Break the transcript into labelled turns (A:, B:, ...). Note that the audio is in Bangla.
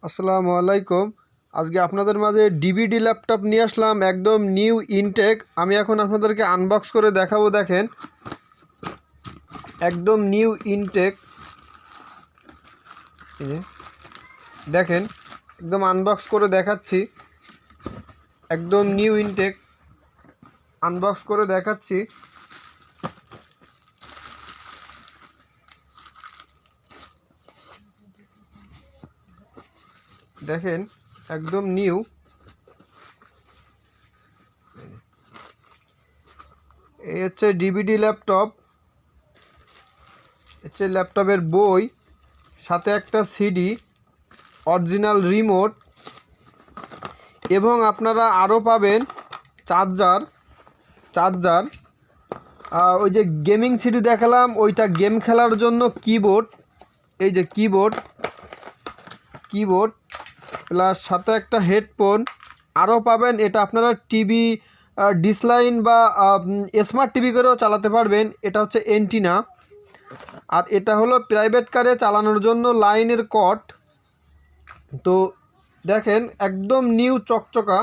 A: আসসালামু আলাইকুম। আজকে আপনাদের মাঝে ডিভিডি ল্যাপটপ নিয়ে আসলাম, একদম নিউ ইনটেক। আমি এখন আপনাদেরকে আনবক্স করে দেখাবো। দেখেন, একদম নিউ ইনটেক। দেখেন, একদম আনবক্স করে দেখাচ্ছি। একদম নিউ ইনটেক আনবক্স করে দেখাচ্ছি। দেখেন, একদম নিউ। এই হচ্ছে ডিভিডি ল্যাপটপ। হচ্ছে ল্যাপটপের বই, সাথে একটা সিডি, অরিজিনাল রিমোট, এবং আপনারা আরও পাবেন চার্জার। ওই যে গেমিং সিডি দেখালাম, ওইটা গেম খেলার জন্য কিবোর্ড। এই যে কিবোর্ড প্লাস সাথে একটা হেডফোন আরও পাবেন। এটা আপনারা টিভি, ডিসলাইন বা স্মার্ট টিভি করেও চালাতে পারবেন। এটা হচ্ছে এন্টিনা। আর এটা হলো প্রাইভেট কারে চালানোর জন্য লাইনের কট। তো দেখেন, একদম নিউ চকচকা।